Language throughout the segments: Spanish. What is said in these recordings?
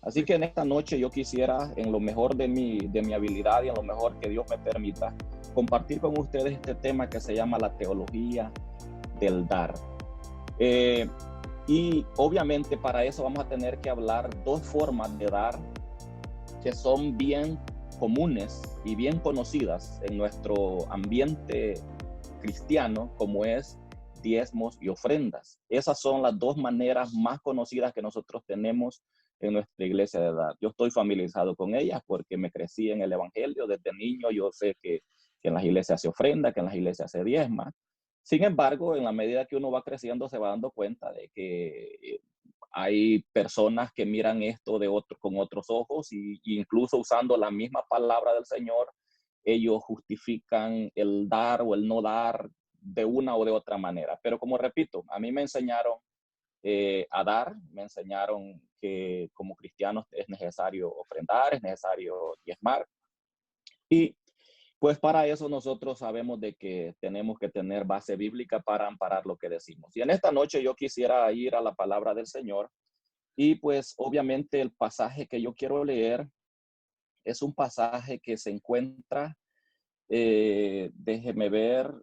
Así que en esta noche yo quisiera, en lo mejor de mi habilidad y en lo mejor que Dios me permita, compartir con ustedes este tema que se llama la teología del dar. Eh, y obviamente para eso vamos a tener que hablar dos formas de dar que son bien comunes y bien conocidas en nuestro ambiente cristiano, como es diezmos y ofrendas. Esas son las dos maneras más conocidas que nosotros tenemos en nuestra iglesia de dar. Yo estoy familiarizado con ellas porque me crecí en el evangelio desde niño. Yo sé que en las iglesias se ofrenda, que en las iglesias se diezma. Sin embargo, en la medida que uno va creciendo, se va dando cuenta de que hay personas que miran esto con otros ojos y incluso usando la misma palabra del Señor, ellos justifican el dar o el no dar de una o de otra manera. Pero como repito, a mí me enseñaron a dar, me enseñaron que como cristianos es necesario ofrendar, es necesario diezmar. Y pues para eso nosotros sabemos de que tenemos que tener base bíblica para amparar lo que decimos. Y en esta noche yo quisiera ir a la palabra del Señor y pues obviamente el pasaje que yo quiero leer es un pasaje que se encuentra, déjeme ver,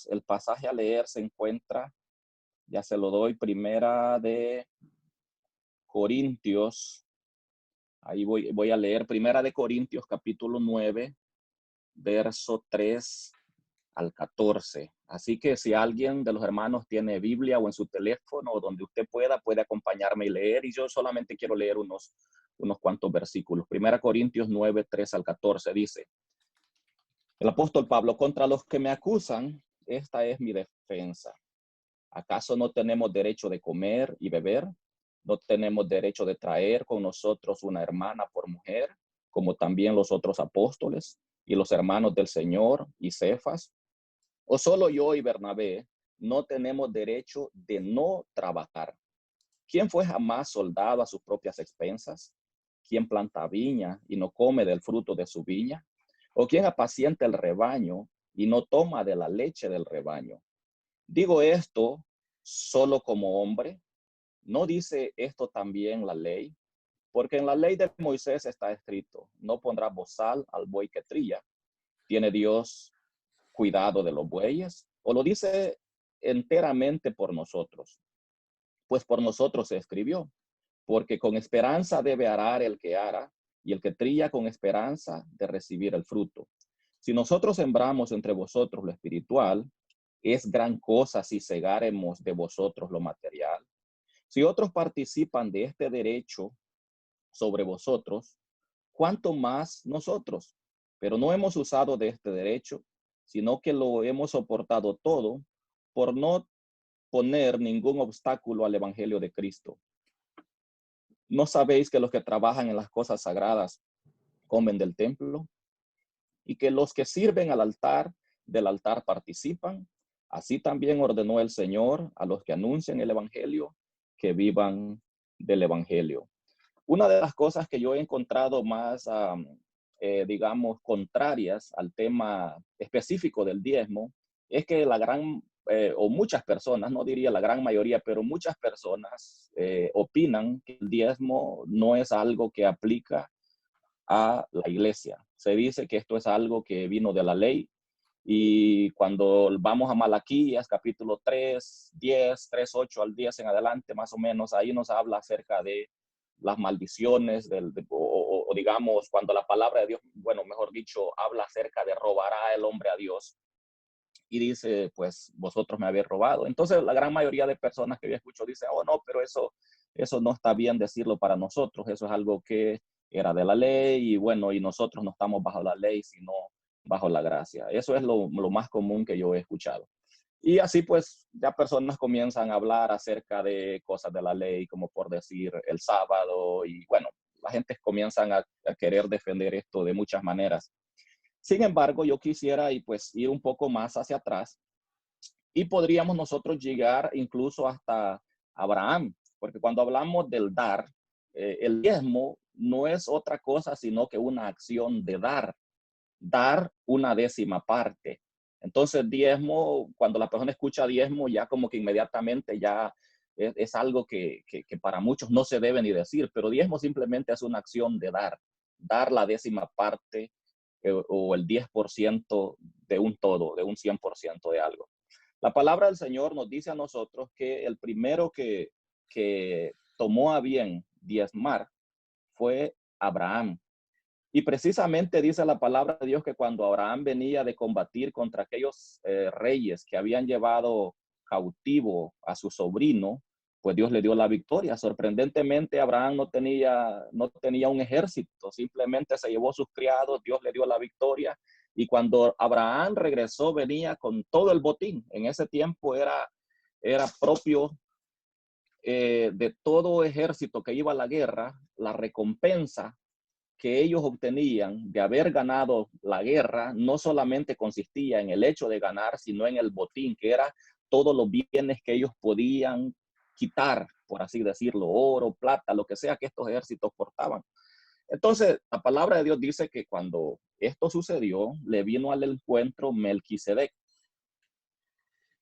el pasaje a leer se encuentra, ya se lo doy, Primera de Corintios, ahí voy a leer Primera de Corintios capítulo 9, verso 3 al 14. Así que si alguien de los hermanos tiene Biblia o en su teléfono o donde usted puede acompañarme y leer, y yo solamente quiero leer unos cuantos versículos. Primera Corintios 9, 3 al 14 dice, el apóstol Pablo, contra los que me acusan, esta es mi defensa. ¿Acaso no tenemos derecho de comer y beber? ¿No tenemos derecho de traer con nosotros una hermana por mujer, como también los otros apóstoles y los hermanos del Señor y Cefas? ¿O solo yo y Bernabé no tenemos derecho de no trabajar? ¿Quién fue jamás soldado a sus propias expensas? ¿Quién planta viña y no come del fruto de su viña? ¿O quién apacienta el rebaño y no toma de la leche del rebaño? Digo esto solo como hombre. ¿No dice esto también la ley? Porque en la ley de Moisés está escrito, no pondrás bozal al buey que trilla. ¿Tiene Dios cuidado de los bueyes? ¿O lo dice enteramente por nosotros? Pues por nosotros se escribió, porque con esperanza debe arar el que ara, y el que trilla con esperanza de recibir el fruto. Si nosotros sembramos entre vosotros lo espiritual, es gran cosa si segaremos de vosotros lo material. Si otros participan de este derecho sobre vosotros, ¿cuánto más nosotros? Pero no hemos usado de este derecho, sino que lo hemos soportado todo por no poner ningún obstáculo al evangelio de Cristo. ¿No sabéis que los que trabajan en las cosas sagradas comen del templo? Y que los que sirven al altar, del altar participan. Así también ordenó el Señor a los que anuncian el evangelio que vivan del evangelio. Una de las cosas que yo he encontrado más, digamos, contrarias al tema específico del diezmo, es que o muchas personas, no diría la gran mayoría, pero muchas personas opinan que el diezmo no es algo que aplica a la iglesia. Se dice que esto es algo que vino de la ley y cuando vamos a Malaquías, capítulo 3, 10, 3, 8 al 10 en adelante, más o menos, ahí nos habla acerca de las maldiciones, o digamos, cuando la palabra de Dios, bueno, mejor dicho, habla acerca de robará el hombre a Dios. Y dice, pues, vosotros me habéis robado. Entonces, la gran mayoría de personas que yo escucho dice, oh, no, pero eso no está bien decirlo para nosotros. Eso es algo que era de la ley y bueno, y nosotros no estamos bajo la ley, sino bajo la gracia. Eso es lo más común que yo he escuchado. Y así pues ya personas comienzan a hablar acerca de cosas de la ley, como por decir el sábado, y bueno, la gente comienzan a querer defender esto de muchas maneras. Sin embargo, yo quisiera y pues ir un poco más hacia atrás y podríamos nosotros llegar incluso hasta Abraham, porque cuando hablamos del dar, el diezmo no es otra cosa sino que una acción de dar una décima parte. Entonces, diezmo, cuando la persona escucha diezmo, ya como que inmediatamente ya es algo que para muchos no se debe ni decir, pero diezmo simplemente es una acción de dar la décima parte o el 10% de un todo, de un 100% de algo. La palabra del Señor nos dice a nosotros que el primero que tomó a bien diezmar fue Abraham. Y precisamente dice la palabra de Dios que cuando Abraham venía de combatir contra aquellos reyes que habían llevado cautivo a su sobrino, pues Dios le dio la victoria. Sorprendentemente, Abraham no tenía un ejército, simplemente se llevó sus criados, Dios le dio la victoria. Y cuando Abraham regresó, venía con todo el botín. En ese tiempo era propio de todo ejército que iba a la guerra, la recompensa que ellos obtenían de haber ganado la guerra no solamente consistía en el hecho de ganar, sino en el botín, que era todos los bienes que ellos podían quitar, por así decirlo, oro, plata, lo que sea que estos ejércitos portaban. Entonces, la palabra de Dios dice que cuando esto sucedió, le vino al encuentro Melquisedec.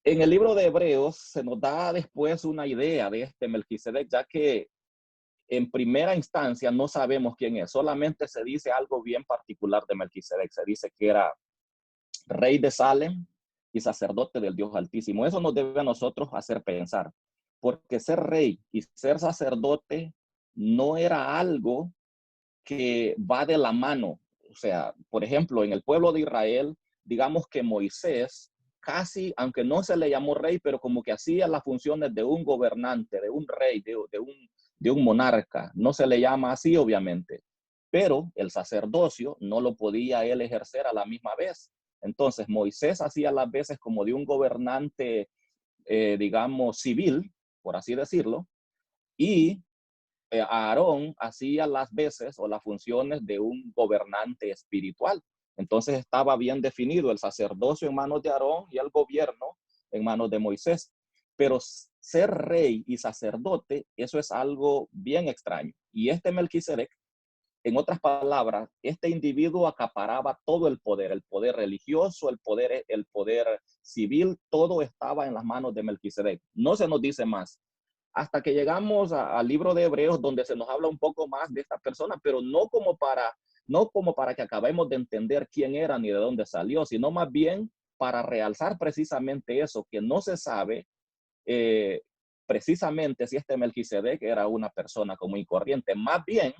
En el libro de Hebreos se nos da después una idea de este Melquisedec, ya que en primera instancia no sabemos quién es, solamente se dice algo bien particular de Melquisedec. Se dice que era rey de Salem y sacerdote del Dios Altísimo. Eso nos debe a nosotros hacer pensar, porque ser rey y ser sacerdote no era algo que va de la mano. O sea, por ejemplo, en el pueblo de Israel, digamos que Moisés casi, aunque no se le llamó rey, pero como que hacía las funciones de un gobernante, de un rey, de un monarca. No se le llama así, obviamente, pero el sacerdocio no lo podía él ejercer a la misma vez. Entonces, Moisés hacía las veces como de un gobernante, digamos, civil, por así decirlo, y Aarón hacía las veces o las funciones de un gobernante espiritual. Entonces estaba bien definido el sacerdocio en manos de Aarón y el gobierno en manos de Moisés. Pero ser rey y sacerdote, eso es algo bien extraño. Y este Melquisedec, en otras palabras, este individuo acaparaba todo el poder religioso, el poder civil, todo estaba en las manos de Melquisedec. No se nos dice más hasta que llegamos al libro de Hebreos, donde se nos habla un poco más de esta persona, pero no como para que acabemos de entender quién era ni de dónde salió, sino más bien para realzar precisamente eso, que no se sabe eh, precisamente si este Melquisedec era una persona común y corriente. Más bien,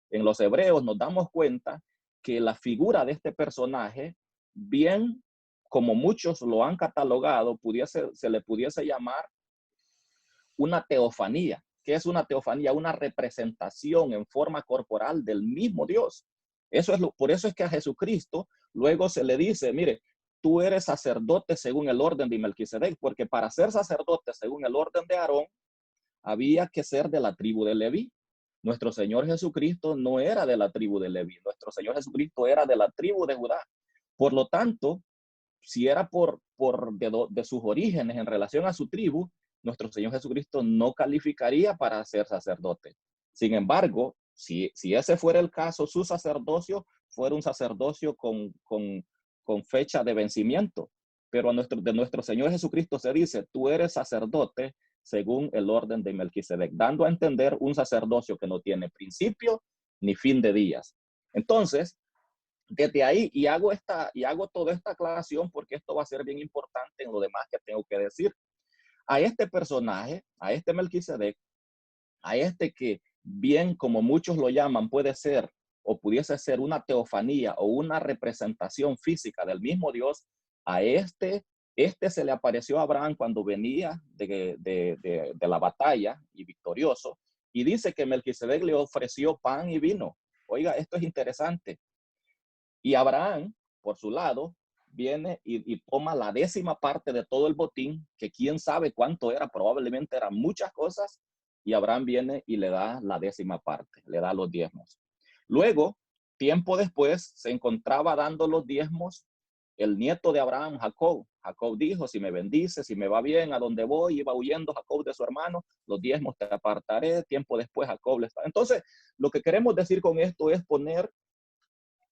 en los Hebreos nos damos cuenta que la figura de este personaje, bien como muchos lo han catalogado, se le pudiese llamar una teofanía. ¿Qué es una teofanía? Una representación en forma corporal del mismo Dios. Por eso es que a Jesucristo luego se le dice, mire, tú eres sacerdote según el orden de Melquisedec, porque para ser sacerdote según el orden de Aarón, había que ser de la tribu de Leví. Nuestro Señor Jesucristo no era de la tribu de Leví, nuestro Señor Jesucristo era de la tribu de Judá. Por lo tanto, si era de sus orígenes en relación a su tribu, nuestro Señor Jesucristo no calificaría para ser sacerdote. Sin embargo, si ese fuera el caso, su sacerdocio fuera un sacerdocio con fecha de vencimiento. Pero de nuestro Señor Jesucristo se dice, tú eres sacerdote según el orden de Melquisedec, dando a entender un sacerdocio que no tiene principio ni fin de días. Entonces, desde ahí, y hago toda esta aclaración porque esto va a ser bien importante en lo demás que tengo que decir. A este personaje, a este Melquisedec, a este que bien como muchos lo llaman, puede ser o pudiese ser una teofanía o una representación física del mismo Dios, a este se le apareció a Abraham cuando venía de la batalla y victorioso, y dice que Melquisedec le ofreció pan y vino. Oiga, esto es interesante. Y Abraham, por su lado, viene y toma la décima parte de todo el botín, que quién sabe cuánto era, probablemente eran muchas cosas, y Abraham viene y le da la décima parte, le da los diezmos. Luego, tiempo después, se encontraba dando los diezmos el nieto de Abraham, Jacob. Jacob dijo, si me bendices, si me va bien, a donde voy, iba huyendo Jacob de su hermano, los diezmos te apartaré. Tiempo después Jacob le está. Entonces, lo que queremos decir con esto es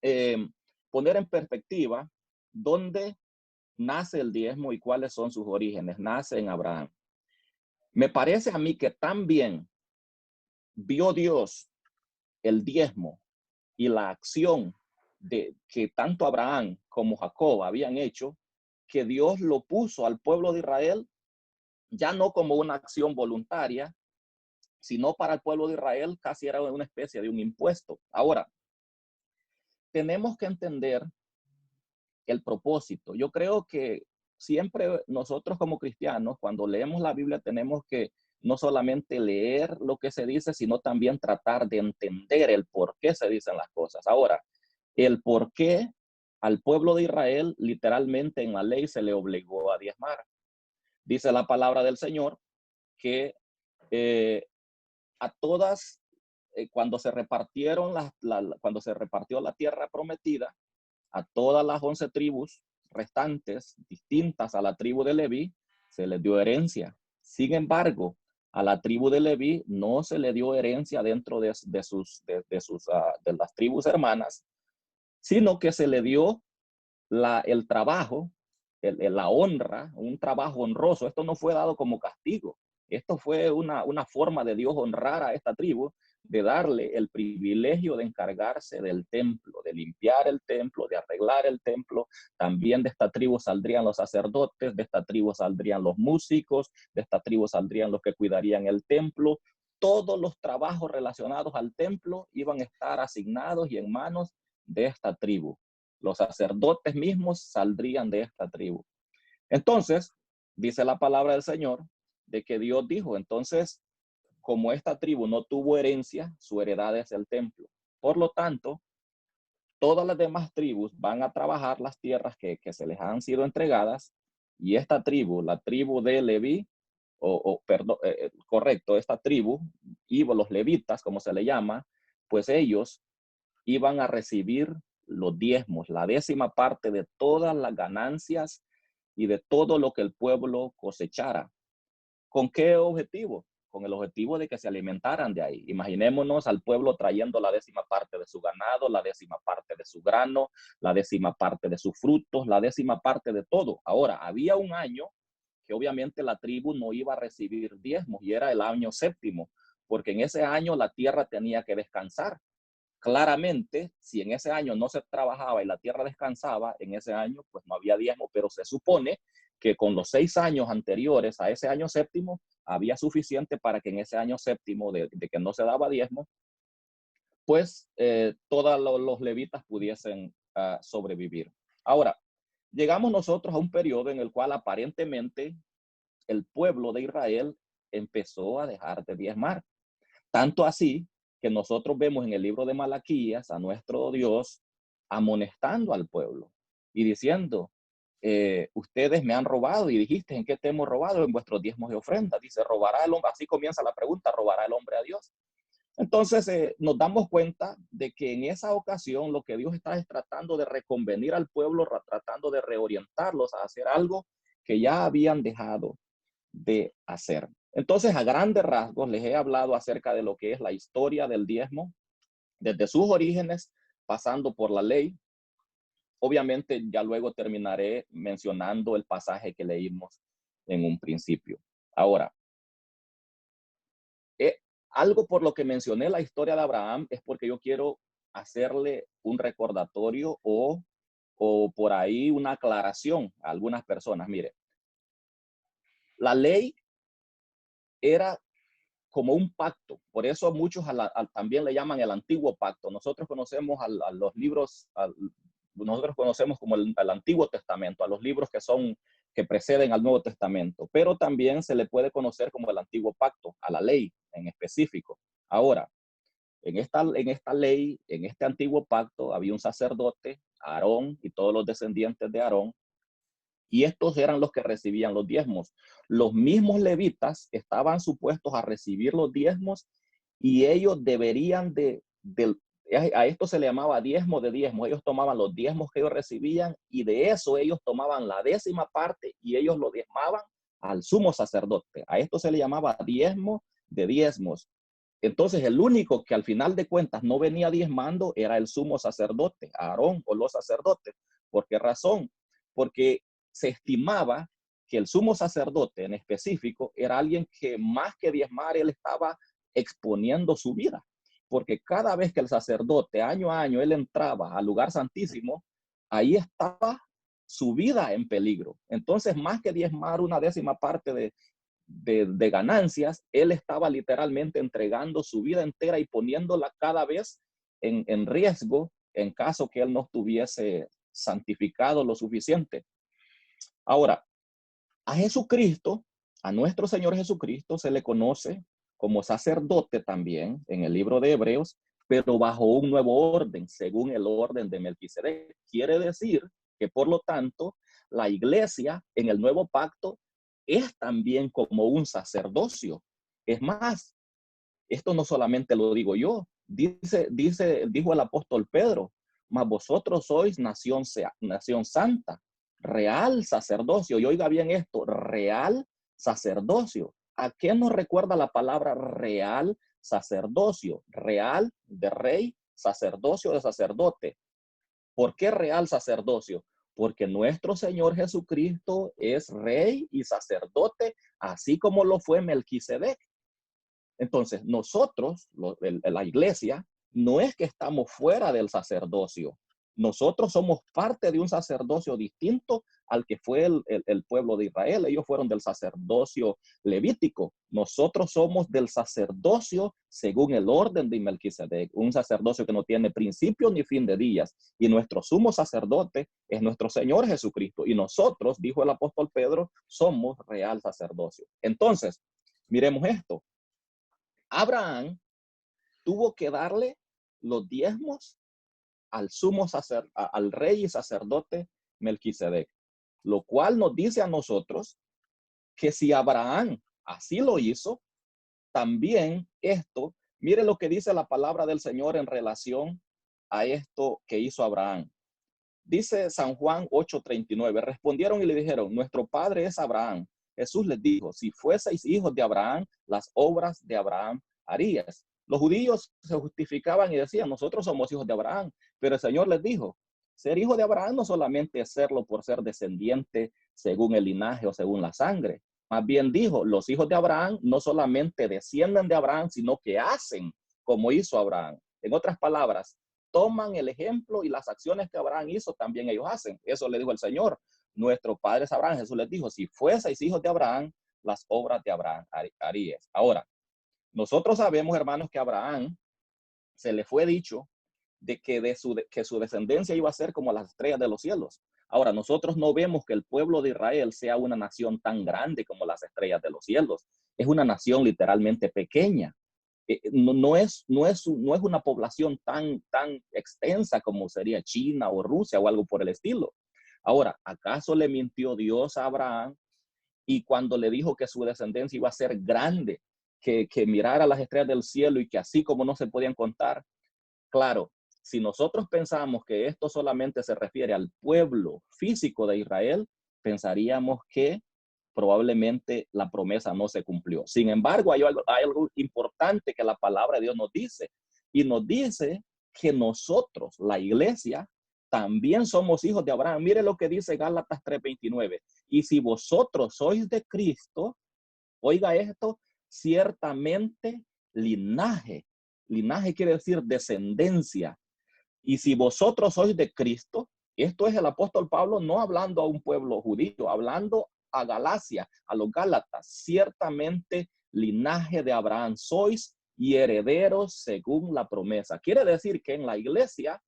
eh, poner en perspectiva dónde nace el diezmo y cuáles son sus orígenes. Nace en Abraham. Me parece a mí que también vio Dios el diezmo y la acción de que tanto Abraham como Jacob habían hecho, que Dios lo puso al pueblo de Israel ya no como una acción voluntaria, sino para el pueblo de Israel casi era una especie de un impuesto. Ahora, tenemos que entender el propósito. Yo creo que siempre nosotros como cristianos, cuando leemos la Biblia, tenemos que no solamente leer lo que se dice, sino también tratar de entender el por qué se dicen las cosas. Ahora, el por qué al pueblo de Israel literalmente en la ley se le obligó a diezmar. Dice la palabra del Señor que a todas, cuando se repartieron cuando se repartió la tierra prometida, a todas las 11 tribus restantes, distintas a la tribu de Leví, se les dio herencia. Sin embargo, a la tribu de Leví no se le dio herencia dentro de las tribus hermanas, sino que se le dio el trabajo, la honra, un trabajo honroso. Esto no fue dado como castigo. Esto fue una forma de Dios honrar a esta tribu, de darle el privilegio de encargarse del templo, de limpiar el templo, de arreglar el templo. También de esta tribu saldrían los sacerdotes, de esta tribu saldrían los músicos, de esta tribu saldrían los que cuidarían el templo. Todos los trabajos relacionados al templo iban a estar asignados y en manos de esta tribu. Los sacerdotes mismos saldrían de esta tribu. Entonces, dice la palabra del Señor, de que Dios dijo, entonces, como esta tribu no tuvo herencia, su heredad es el templo. Por lo tanto, todas las demás tribus van a trabajar las tierras que se les han sido entregadas, y esta tribu, la tribu de Leví, perdón, correcto, esta tribu, y los levitas, como se le llama, pues ellos iban a recibir los diezmos, la 10ª parte de todas las ganancias y de todo lo que el pueblo cosechara. ¿Con qué objetivo? Con el objetivo de que se alimentaran de ahí. Imaginémonos al pueblo trayendo la 10ª parte de su ganado, la 10ª parte de su grano, la 10ª parte de sus frutos, la 10ª parte de todo. Ahora, había un año que obviamente la tribu no iba a recibir diezmos y era el año 7º, porque en ese año la tierra tenía que descansar. Claramente, si en ese año no se trabajaba y la tierra descansaba, en ese año pues no había diezmo, pero se supone que con los 6 años anteriores a ese año 7º, había suficiente para que en ese año 7º de que no se daba diezmo, pues todos los levitas pudiesen sobrevivir. Ahora, llegamos nosotros a un periodo en el cual aparentemente el pueblo de Israel empezó a dejar de diezmar. Tanto así que nosotros vemos en el libro de Malaquías a nuestro Dios amonestando al pueblo y diciendo, ustedes me han robado, y dijiste, ¿en qué te hemos robado? En vuestros diezmos y ofrendas. Dice, ¿robará el hombre? Así comienza la pregunta, ¿robará el hombre a Dios? Entonces nos damos cuenta de que en esa ocasión lo que Dios está es tratando de reconvenir al pueblo, tratando de reorientarlos a hacer algo que ya habían dejado de hacer. Entonces, a grandes rasgos, les he hablado acerca de lo que es la historia del diezmo, desde sus orígenes, pasando por la ley. Obviamente, ya luego terminaré mencionando el pasaje que leímos en un principio. Ahora, algo por lo que mencioné la historia de Abraham es porque yo quiero hacerle un recordatorio o por ahí una aclaración a algunas personas. Mire, la ley era como un pacto. Por eso muchos también le llaman el antiguo pacto. Nosotros conocemos a los libros, nosotros conocemos como el Antiguo Testamento, a los libros que preceden al Nuevo Testamento, pero también se le puede conocer como el antiguo pacto, a la ley en específico. Ahora, en esta ley, en este antiguo pacto, había un sacerdote, Aarón, y todos los descendientes de Aarón, y estos eran los que recibían los diezmos. Los mismos levitas estaban supuestos a recibir los diezmos y ellos deberían a esto se le llamaba diezmo de diezmos. Ellos tomaban los diezmos que ellos recibían y de eso ellos tomaban la 10ª parte y ellos lo diezmaban al sumo sacerdote. A esto se le llamaba diezmo de diezmos. Entonces el único que al final de cuentas no venía diezmando era el sumo sacerdote, Aarón o los sacerdotes. ¿Por qué razón? Porque se estimaba que el sumo sacerdote en específico era alguien que más que diezmar, él estaba exponiendo su vida. Porque cada vez que el sacerdote, año a año, él entraba al lugar santísimo, ahí estaba su vida en peligro. Entonces, más que diezmar una décima parte de ganancias, él estaba literalmente entregando su vida entera y poniéndola cada vez en riesgo en caso que él no estuviese santificado lo suficiente. Ahora, a Jesucristo, a nuestro Señor Jesucristo, se le conoce como sacerdote también en el libro de Hebreos, pero bajo un nuevo orden, según el orden de Melquisedec. Quiere decir que, por lo tanto, la iglesia en el nuevo pacto es también como un sacerdocio. Es más, esto no solamente lo digo yo, dijo el apóstol Pedro, mas vosotros sois nación santa, real sacerdocio. Y oiga bien esto, real sacerdocio. ¿A qué nos recuerda la palabra real sacerdocio? Real de rey, sacerdocio de sacerdote. ¿Por qué real sacerdocio? Porque nuestro Señor Jesucristo es rey y sacerdote, así como lo fue Melquisedec. Entonces, nosotros, la iglesia, no es que estamos fuera del sacerdocio. Nosotros somos parte de un sacerdocio distinto al que fue el pueblo de Israel. Ellos fueron del sacerdocio levítico. Nosotros somos del sacerdocio según el orden de Melquisedec, un sacerdocio que no tiene principio ni fin de días. Y nuestro sumo sacerdote es nuestro Señor Jesucristo. Y nosotros, dijo el apóstol Pedro, somos real sacerdocio. Entonces, miremos esto. Abraham tuvo que darle los diezmos al rey y sacerdote Melquisedec, lo cual nos dice a nosotros que si Abraham así lo hizo, también esto, mire lo que dice la palabra del Señor en relación a esto que hizo Abraham. Dice San Juan 8:39, respondieron y le dijeron, nuestro padre es Abraham. Jesús les dijo, si fueseis hijos de Abraham, las obras de Abraham harías. Los judíos se justificaban y decían, nosotros somos hijos de Abraham, pero el Señor les dijo, ser hijo de Abraham no solamente es serlo por ser descendiente según el linaje o según la sangre. Más bien dijo, los hijos de Abraham no solamente descienden de Abraham, sino que hacen como hizo Abraham. En otras palabras, toman el ejemplo y las acciones que Abraham hizo, también ellos hacen. Eso le dijo el Señor. Nuestro padre es Abraham. Jesús les dijo, si fueseis hijos de Abraham, las obras de Abraham harías. Ahora, nosotros sabemos, hermanos, que a Abraham se le fue dicho de que su descendencia iba a ser como las estrellas de los cielos. Ahora, nosotros no vemos que el pueblo de Israel sea una nación tan grande como las estrellas de los cielos. Es una nación literalmente pequeña. No es una población tan extensa como sería China o Rusia o algo por el estilo. Ahora, ¿acaso le mintió Dios a Abraham? Y cuando le dijo que su descendencia iba a ser grande, que mirara las estrellas del cielo y que así como no se podían contar. Claro, si nosotros pensamos que esto solamente se refiere al pueblo físico de Israel, pensaríamos que probablemente la promesa no se cumplió. Sin embargo, hay algo importante que la palabra de Dios nos dice, y nos dice que nosotros, la iglesia, también somos hijos de Abraham. Mire lo que dice Gálatas 3:29. Y si vosotros sois de Cristo, oiga esto, ciertamente linaje. Linaje quiere decir descendencia. Y si vosotros sois de Cristo, esto es el apóstol Pablo no hablando a un pueblo judío, hablando a Galacia, a los Gálatas, ciertamente linaje de Abraham sois y herederos según la promesa. Quiere decir que en la iglesia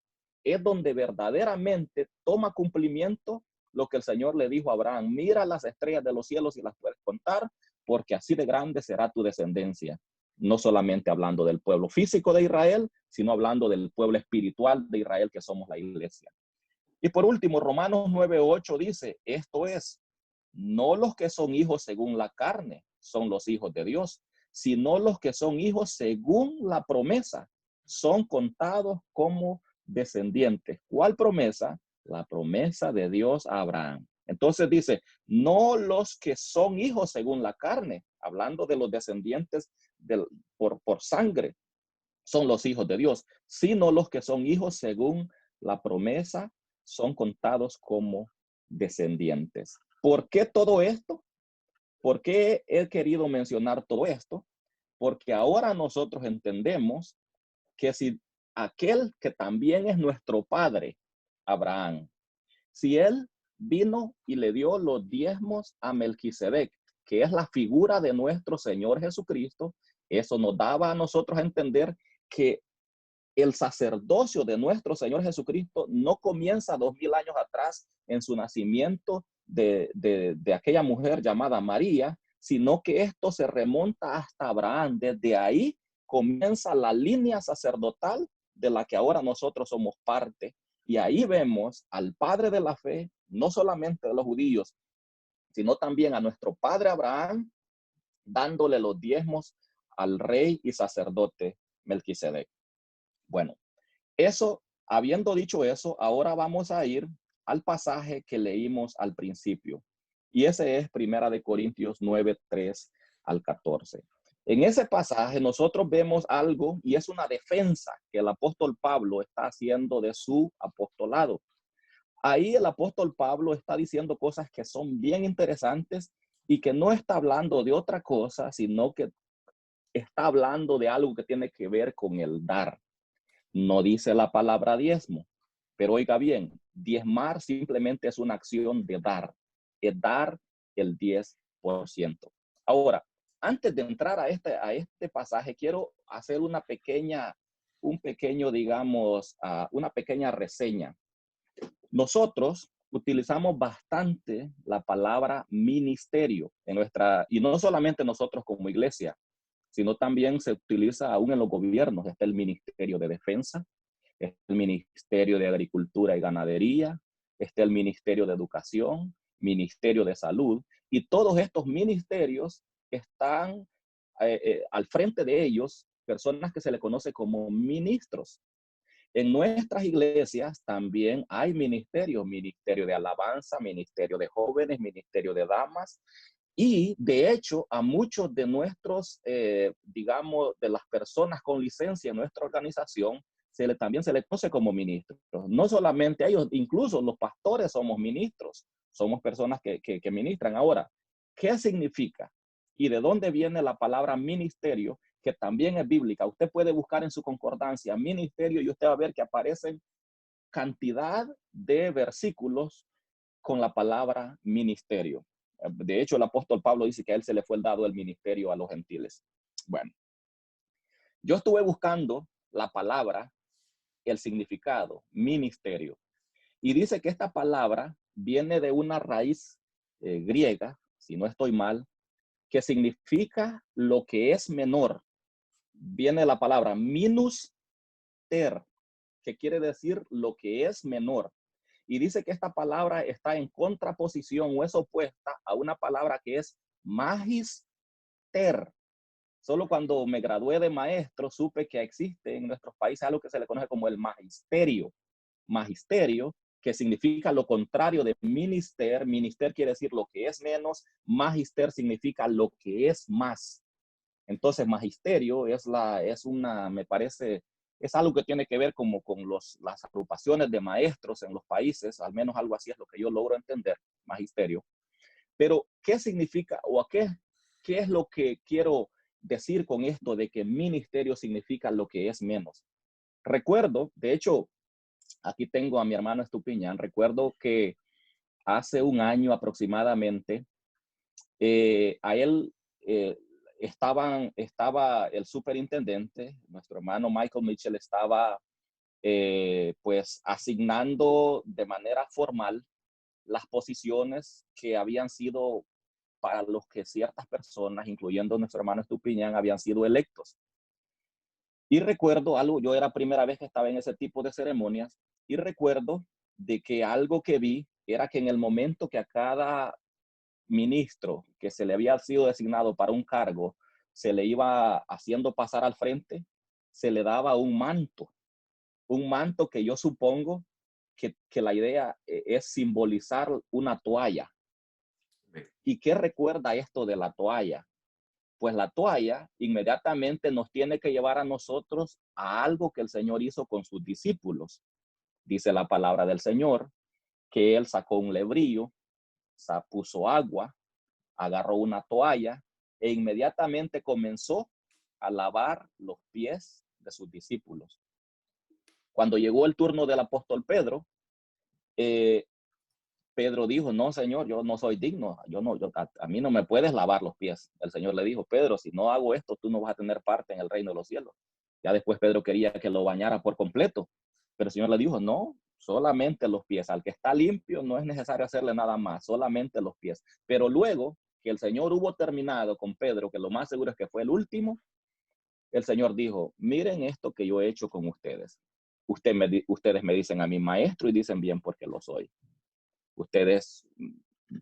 es donde verdaderamente toma cumplimiento lo que el Señor le dijo a Abraham, mira las estrellas de los cielos y las puedes contar, porque así de grande será tu descendencia. No solamente hablando del pueblo físico de Israel, sino hablando del pueblo espiritual de Israel que somos la iglesia. Y por último, Romanos 9:8 dice, esto es, no los que son hijos según la carne son los hijos de Dios, sino los que son hijos según la promesa, son contados como descendientes. ¿Cuál promesa? La promesa de Dios a Abraham. Entonces dice, no los que son hijos según la carne, hablando de los descendientes por sangre, son los hijos de Dios, sino los que son hijos según la promesa, son contados como descendientes. ¿Por qué todo esto? ¿Por qué he querido mencionar todo esto? Porque ahora nosotros entendemos que si aquel que también es nuestro padre, Abraham, si él vino y le dio los diezmos a Melquisedec, que es la figura de nuestro Señor Jesucristo, eso nos daba a nosotros a entender que el sacerdocio de nuestro Señor Jesucristo no comienza 2000 años atrás en su nacimiento de aquella mujer llamada María, sino que esto se remonta hasta Abraham. Desde ahí comienza la línea sacerdotal de la que ahora nosotros somos parte. Y ahí vemos al padre de la fe, no solamente de los judíos, sino también a nuestro padre Abraham, dándole los diezmos al rey y sacerdote Melquisedec. Bueno, eso, habiendo dicho eso, ahora vamos a ir al pasaje que leímos al principio. Y ese es Primera de Corintios 9, 3 al 14. En ese pasaje nosotros vemos algo y es una defensa que el apóstol Pablo está haciendo de su apostolado. Ahí el apóstol Pablo está diciendo cosas que son bien interesantes y que no está hablando de otra cosa, sino que está hablando de algo que tiene que ver con el dar. No dice la palabra diezmo, pero oiga bien, diezmar simplemente es una acción de dar, es dar el 10%. Ahora, antes de entrar a este pasaje, quiero hacer una pequeña reseña. Nosotros utilizamos bastante la palabra ministerio y no solamente nosotros como iglesia, sino también se utiliza aún en los gobiernos. Está el Ministerio de Defensa, está el Ministerio de Agricultura y Ganadería, está el Ministerio de Educación, Ministerio de Salud, y todos estos ministerios están al frente de ellos personas que se le conoce como ministros. En nuestras iglesias también hay ministerios, ministerio de alabanza, ministerio de jóvenes, ministerio de damas, y de hecho a muchos de nuestros, digamos, de las personas con licencia en nuestra organización, también se les conoce como ministros. No solamente a ellos, incluso los pastores somos ministros, somos personas que ministran. Ahora, ¿qué significa? ¿Y de dónde viene la palabra ministerio? Que también es bíblica. Usted puede buscar en su concordancia ministerio y usted va a ver que aparecen cantidad de versículos con la palabra ministerio. De hecho, el apóstol Pablo dice que a él se le fue dado el ministerio a los gentiles. Bueno, yo estuve buscando la palabra, el significado, ministerio. Y dice que esta palabra viene de una raíz griega, si no estoy mal, que significa lo que es menor. Viene la palabra minus ter, que quiere decir lo que es menor. Y dice que esta palabra está en contraposición o es opuesta a una palabra que es magister. Solo cuando me gradué de maestro supe que existe en nuestros países algo que se le conoce como el magisterio. Magisterio, que significa lo contrario de minister. Minister quiere decir lo que es menos. Magister significa lo que es más. Entonces, magisterio me parece, es algo que tiene que ver como con las agrupaciones de maestros en los países, al menos algo así es lo que yo logro entender, magisterio. Pero, ¿qué significa o qué es lo que quiero decir con esto de que ministerio significa lo que es menos? Recuerdo, de hecho, aquí tengo a mi hermano Estupiñán, recuerdo que hace un año aproximadamente, a él estaba el superintendente, nuestro hermano Michael Mitchell estaba pues asignando de manera formal las posiciones que habían sido para los que ciertas personas, incluyendo nuestro hermano Estupiñán, habían sido electos. Y recuerdo algo, yo era primera vez que estaba en ese tipo de ceremonias, y recuerdo de que algo que vi era que en el momento que a cada ministro que se le había sido designado para un cargo, se le iba haciendo pasar al frente, se le daba un manto que yo supongo que la idea es simbolizar una toalla. ¿Y qué recuerda esto de la toalla? Pues la toalla inmediatamente nos tiene que llevar a nosotros a algo que el Señor hizo con sus discípulos. Dice la palabra del Señor que él sacó un lebrillo puso agua, agarró una toalla e inmediatamente comenzó a lavar los pies de sus discípulos. Cuando llegó el turno del apóstol Pedro, Pedro dijo, no, Señor, yo no soy digno, a mí no me puedes lavar los pies. El Señor le dijo, Pedro, si no hago esto, tú no vas a tener parte en el reino de los cielos. Ya después Pedro quería que lo bañara por completo, pero el Señor le dijo, no, solamente los pies. Al que está limpio no es necesario hacerle nada más, solamente los pies. Pero luego que el Señor hubo terminado con Pedro, que lo más seguro es que fue el último, el Señor dijo, miren esto que yo he hecho con ustedes. Ustedes me dicen a mi maestro y dicen bien porque lo soy. Ustedes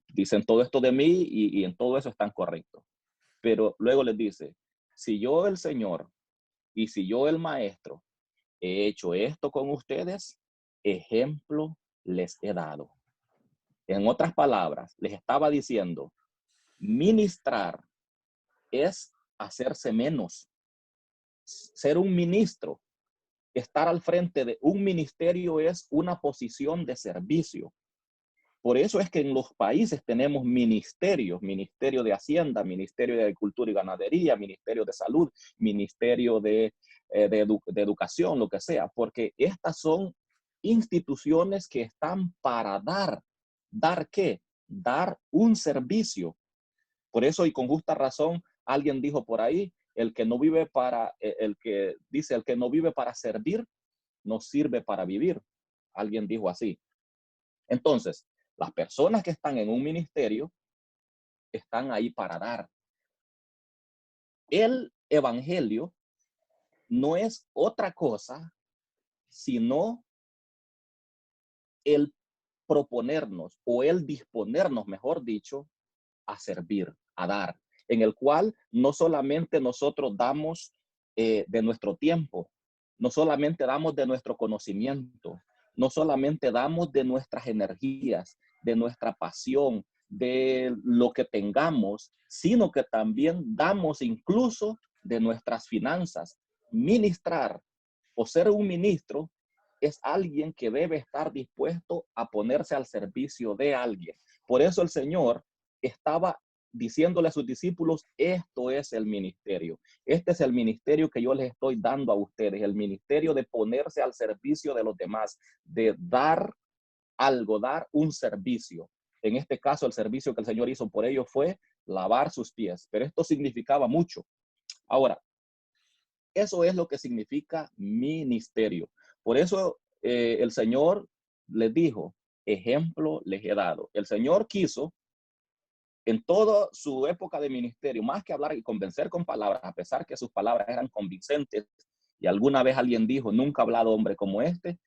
dicen todo esto de mí y en todo eso están correctos. Pero luego les dice, si yo el Señor y si yo el maestro he hecho esto con ustedes, ejemplo les he dado. En otras palabras, les estaba diciendo, ministrar es hacerse menos. Ser un ministro, estar al frente de un ministerio es una posición de servicio. Por eso es que en los países tenemos ministerios, Ministerio de Hacienda, Ministerio de Agricultura y Ganadería, Ministerio de Salud, Ministerio de Educación, lo que sea, porque estas son instituciones que están para dar. ¿Dar qué? Dar un servicio. Por eso y con justa razón, alguien dijo por ahí, el que no vive para, el que dice, el que no vive para servir, no sirve para vivir. Alguien dijo así. Entonces, las personas que están en un ministerio están ahí para dar. El evangelio no es otra cosa sino el proponernos o el disponernos, mejor dicho, a servir, a dar, en el cual no solamente nosotros damos de nuestro tiempo, no solamente damos de nuestro conocimiento, no solamente damos de nuestras energías, de nuestra pasión, de lo que tengamos, sino que también damos incluso de nuestras finanzas. Ministrar o ser un ministro es alguien que debe estar dispuesto a ponerse al servicio de alguien. Por eso el Señor estaba diciéndole a sus discípulos, esto es el ministerio. Este es el ministerio que yo les estoy dando a ustedes, el ministerio de ponerse al servicio de los demás, de dar algo, dar un servicio. En este caso, el servicio que el Señor hizo por ellos fue lavar sus pies, pero esto significaba mucho. Ahora, eso es lo que significa ministerio. Por eso el Señor les dijo, ejemplo les he dado. El Señor quiso en toda su época de ministerio, más que hablar y convencer con palabras, a pesar que sus palabras eran convincentes, y alguna vez alguien dijo, nunca ha hablado hombre como este,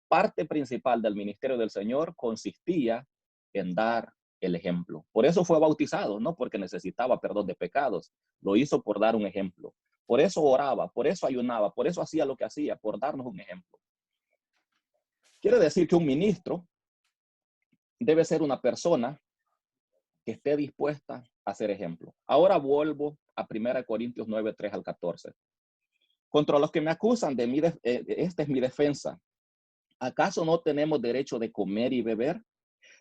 parte principal del ministerio del Señor consistía en dar el ejemplo. Por eso fue bautizado, no porque necesitaba perdón de pecados, lo hizo por dar un ejemplo. Por eso oraba, por eso ayunaba, por eso hacía lo que hacía, por darnos un ejemplo. Quiere decir que un ministro debe ser una persona que esté dispuesta a ser ejemplo. Ahora vuelvo a 1 Corintios 9, 3 al 14. Contra los que me acusan de mí, esta es mi defensa. ¿Acaso no tenemos derecho de comer y beber?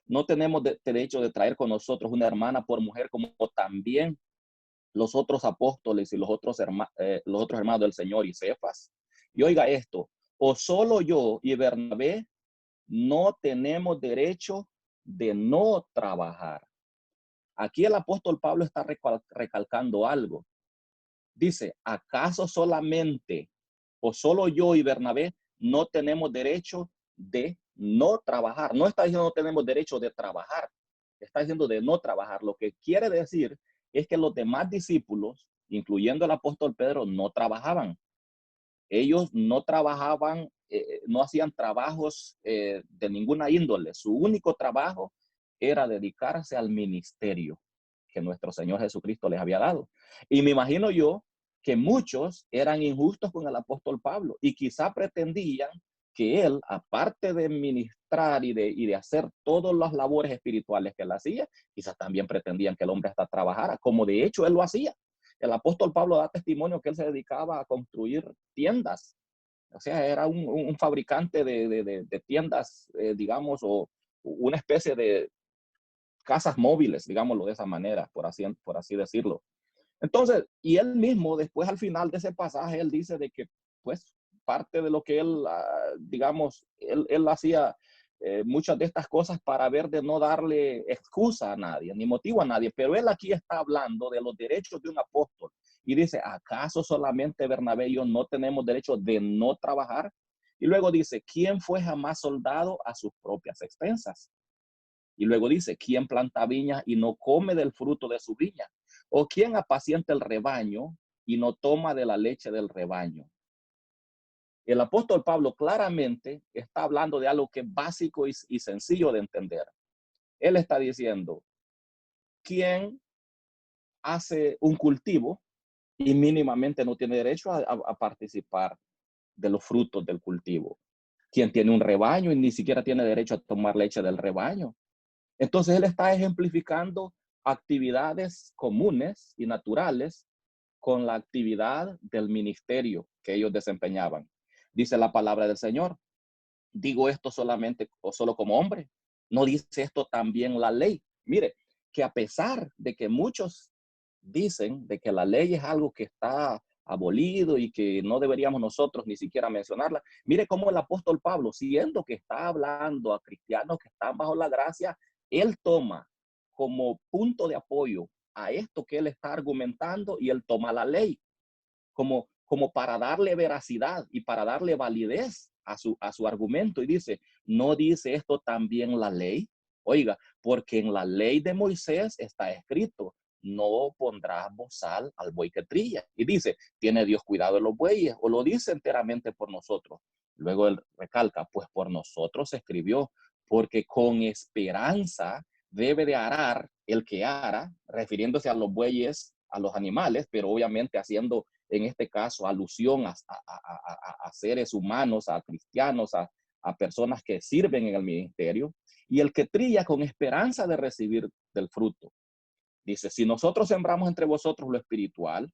¿No tenemos derecho de traer con nosotros una hermana por mujer como también los otros apóstoles y los otros hermanos del Señor y Cefas? Y oiga esto, o solo yo y Bernabé no tenemos derecho de no trabajar. Aquí el apóstol Pablo está recalcando algo. Dice, ¿acaso solamente o solo yo y Bernabé no tenemos derecho de no trabajar? No está diciendo no tenemos derecho de trabajar, está diciendo de no trabajar. Lo que quiere decir es que los demás discípulos, incluyendo el apóstol Pedro, no trabajaban. Ellos no trabajaban, no hacían trabajos de ninguna índole. Su único trabajo era dedicarse al ministerio que nuestro Señor Jesucristo les había dado. Y me imagino yo que muchos eran injustos con el apóstol Pablo y quizá pretendían que él, aparte de ministrar y de hacer todas las labores espirituales que él hacía, quizás también pretendían que el hombre hasta trabajara, como de hecho él lo hacía. El apóstol Pablo da testimonio que él se dedicaba a construir tiendas. O sea, era un fabricante de tiendas, digamos, o una especie de casas móviles, digámoslo de esa manera, por así decirlo. Entonces, y él mismo, después al final de ese pasaje, él dice de que, pues, parte de lo que él, digamos, él hacía muchas de estas cosas para ver de no darle excusa a nadie, ni motivo a nadie, pero él aquí está hablando de los derechos de un apóstol y dice, ¿acaso solamente Bernabé y yo no tenemos derecho de no trabajar? Y luego dice, ¿quién fue jamás soldado a sus propias expensas? Y luego dice, ¿quién planta viña y no come del fruto de su viña? ¿O quién apacienta el rebaño y no toma de la leche del rebaño? El apóstol Pablo claramente está hablando de algo que es básico y sencillo de entender. Él está diciendo, ¿quién hace un cultivo y mínimamente no tiene derecho a participar de los frutos del cultivo? ¿Quién tiene un rebaño y ni siquiera tiene derecho a tomar leche del rebaño? Entonces él está ejemplificando actividades comunes y naturales con la actividad del ministerio que ellos desempeñaban. Dice la palabra del Señor, digo esto solamente o solo como hombre, no dice esto también la ley. Mire, que a pesar de que muchos dicen de que la ley es algo que está abolido y que no deberíamos nosotros ni siquiera mencionarla, mire cómo el apóstol Pablo, siendo que está hablando a cristianos que están bajo la gracia, él toma como punto de apoyo a esto que él está argumentando y él toma la ley como para darle veracidad y para darle validez a su argumento. Y dice, ¿no dice esto también la ley? Oiga, porque en la ley de Moisés está escrito, no pondrás bozal al buey que trilla. Y dice, ¿tiene Dios cuidado de los bueyes? ¿O lo dice enteramente por nosotros? Luego él recalca, pues por nosotros se escribió, porque con esperanza debe de arar el que ara, refiriéndose a los bueyes, a los animales, pero obviamente haciendo en este caso alusión a seres humanos, a cristianos, a personas que sirven en el ministerio, y el que trilla con esperanza de recibir del fruto. Dice, si nosotros sembramos entre vosotros lo espiritual,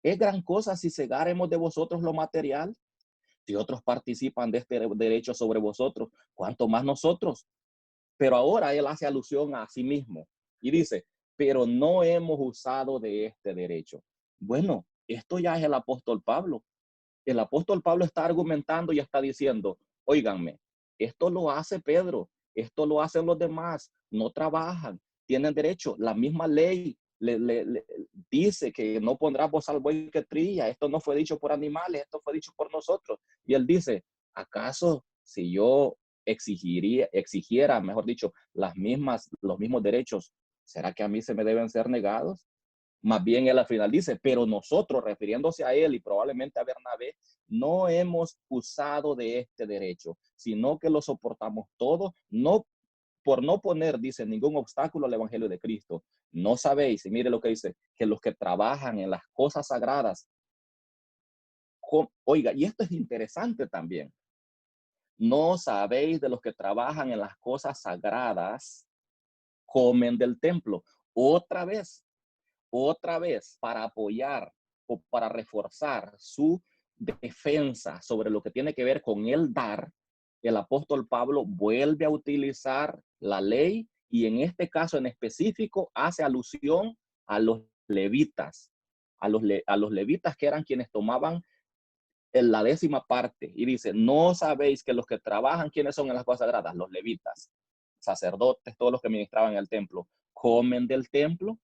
¿es gran cosa si cegaremos de vosotros lo material? Si otros participan de este derecho sobre vosotros, ¿cuánto más nosotros? Pero ahora él hace alusión a sí mismo y dice, pero no hemos usado de este derecho. Bueno, esto ya es el apóstol Pablo. El apóstol Pablo está argumentando y está diciendo, óiganme, esto lo hace Pedro, esto lo hacen los demás, no trabajan, tienen derecho. La misma ley le dice que no pondrás voz al buey que trilla. Esto no fue dicho por animales, esto fue dicho por nosotros. Y él dice, ¿acaso si yo exigiera, mejor dicho, los mismos derechos, será que a mí se me deben ser negados? Más bien él al final dice, pero nosotros, refiriéndose a él y probablemente a Bernabé, no hemos usado de este derecho, sino que lo soportamos todo, no por no poner, dice, ningún obstáculo al evangelio de Cristo. No sabéis, y mire lo que dice, que los que trabajan en las cosas sagradas, oiga, y esto es interesante también, no sabéis de los que trabajan en las cosas sagradas, comen del templo. Otra vez, para apoyar o para reforzar su defensa sobre lo que tiene que ver con el dar, el apóstol Pablo vuelve a utilizar la ley y en este caso en específico hace alusión a los levitas, a los levitas que eran quienes tomaban en la 10ª parte y dice, no sabéis que los que trabajan, ¿quiénes son en las cosas sagradas? Los levitas, sacerdotes, todos los que ministraban en el templo, comen del templo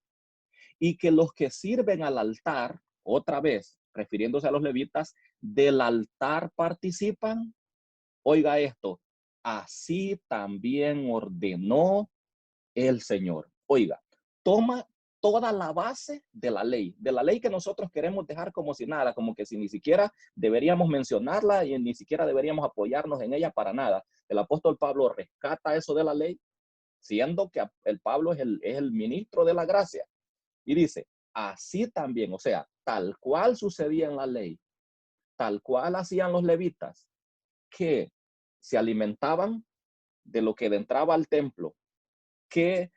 y que los que sirven al altar, otra vez, refiriéndose a los levitas, del altar participan. Oiga esto, así también ordenó el Señor. Oiga, toma toda la base de la ley que nosotros queremos dejar como si nada, como que si ni siquiera deberíamos mencionarla y ni siquiera deberíamos apoyarnos en ella para nada. El apóstol Pablo rescata eso de la ley, siendo que el Pablo es el ministro de la gracia. Y dice, así también, o sea, tal cual sucedía en la ley, tal cual hacían los levitas, que se alimentaban de lo que entraba al templo, que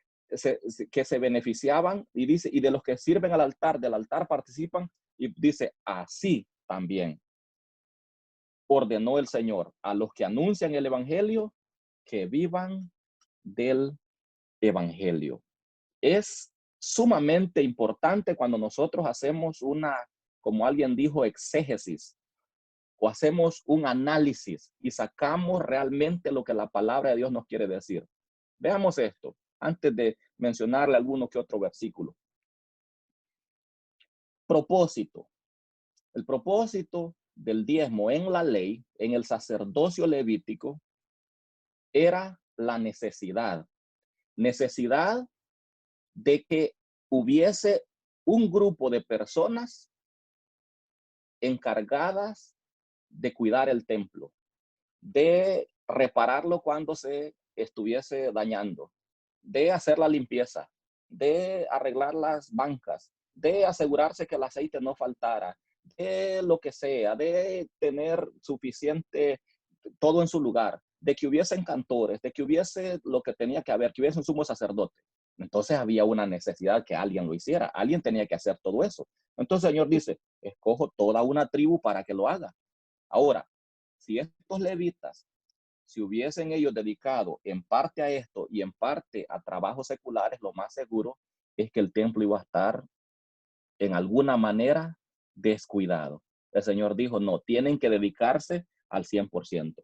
que se beneficiaban, y dice, y de los que sirven al altar, del altar participan, y dice, así también ordenó el Señor a los que anuncian el evangelio que vivan del evangelio. Es sumamente importante cuando nosotros hacemos una, como alguien dijo, exégesis, o hacemos un análisis y sacamos realmente lo que la palabra de Dios nos quiere decir. Veamos esto, antes de mencionarle alguno que otro versículo. Propósito. El propósito del diezmo en la ley, en el sacerdocio levítico, era la necesidad. Necesidad de que hubiese un grupo de personas encargadas de cuidar el templo, de repararlo cuando se estuviese dañando, de hacer la limpieza, de arreglar las bancas, de asegurarse que el aceite no faltara, de lo que sea, de tener suficiente, todo en su lugar, de que hubiesen cantores, de que hubiese lo que tenía que haber, que hubiese un sumo sacerdote. Entonces había una necesidad que alguien lo hiciera, alguien tenía que hacer todo eso. Entonces el Señor dice, escojo toda una tribu para que lo haga. Ahora, si estos levitas si hubiesen ellos dedicado en parte a esto y en parte a trabajos seculares, lo más seguro es que el templo iba a estar en alguna manera descuidado. El Señor dijo, no, tienen que dedicarse al 100%.